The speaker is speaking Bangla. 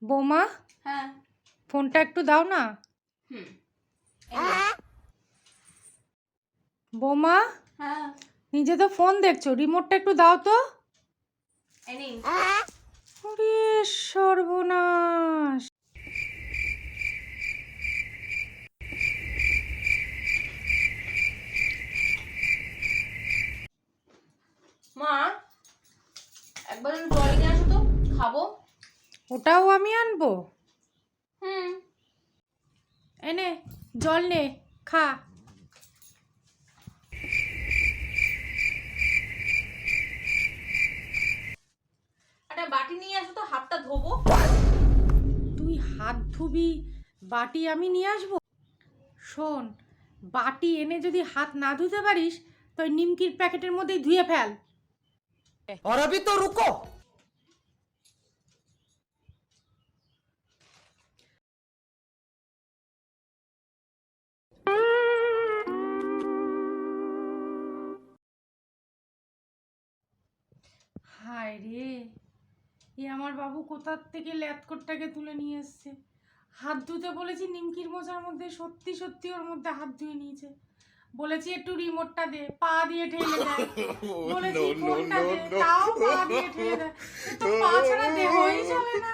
বৌমা, হ্যাঁ। ফোনটা একটু দাও না। বৌমা, হ্যাঁ। নিজে তো ফোন দেখছো, রিমোটটা একটু দাও তো। ওরে সর্বনাশ! মা, একবার জল নিয়ে আসো তো, খাবো। ওটাও আমি আনবো? হুম। এনে জল নে, খা। একটা বাটি নিয়ে আসো তো, হাতটা ধোবো। তুই হাত ধুবি, বাটি আমি নিয়ে আসবো? শোন, বাটি এনে যদি হাত না ধুতে পারিস তো ওই নিমকির প্যাকেটের মধ্যেই ধুয়ে ফেল। और अभी तो रुको। হায় রে, এ আমার বাবু কোথার থেকে ল্যাতকটটাকে তুলে নিয়ে এসছে। হাত ধুতে বলেছি নিমকির মোচার মধ্যে, সত্যি সত্যি ওর মধ্যে হাত ধুয়ে নিয়েছে। বলেছি একটু রিমোটটা দে, পা দিয়ে ঠেলে দেয়। বলেছি ফোনটা দে, তাও পা দিয়ে ঠেলে দেয়। এ তো পা ছাড়া দেহই চলে না।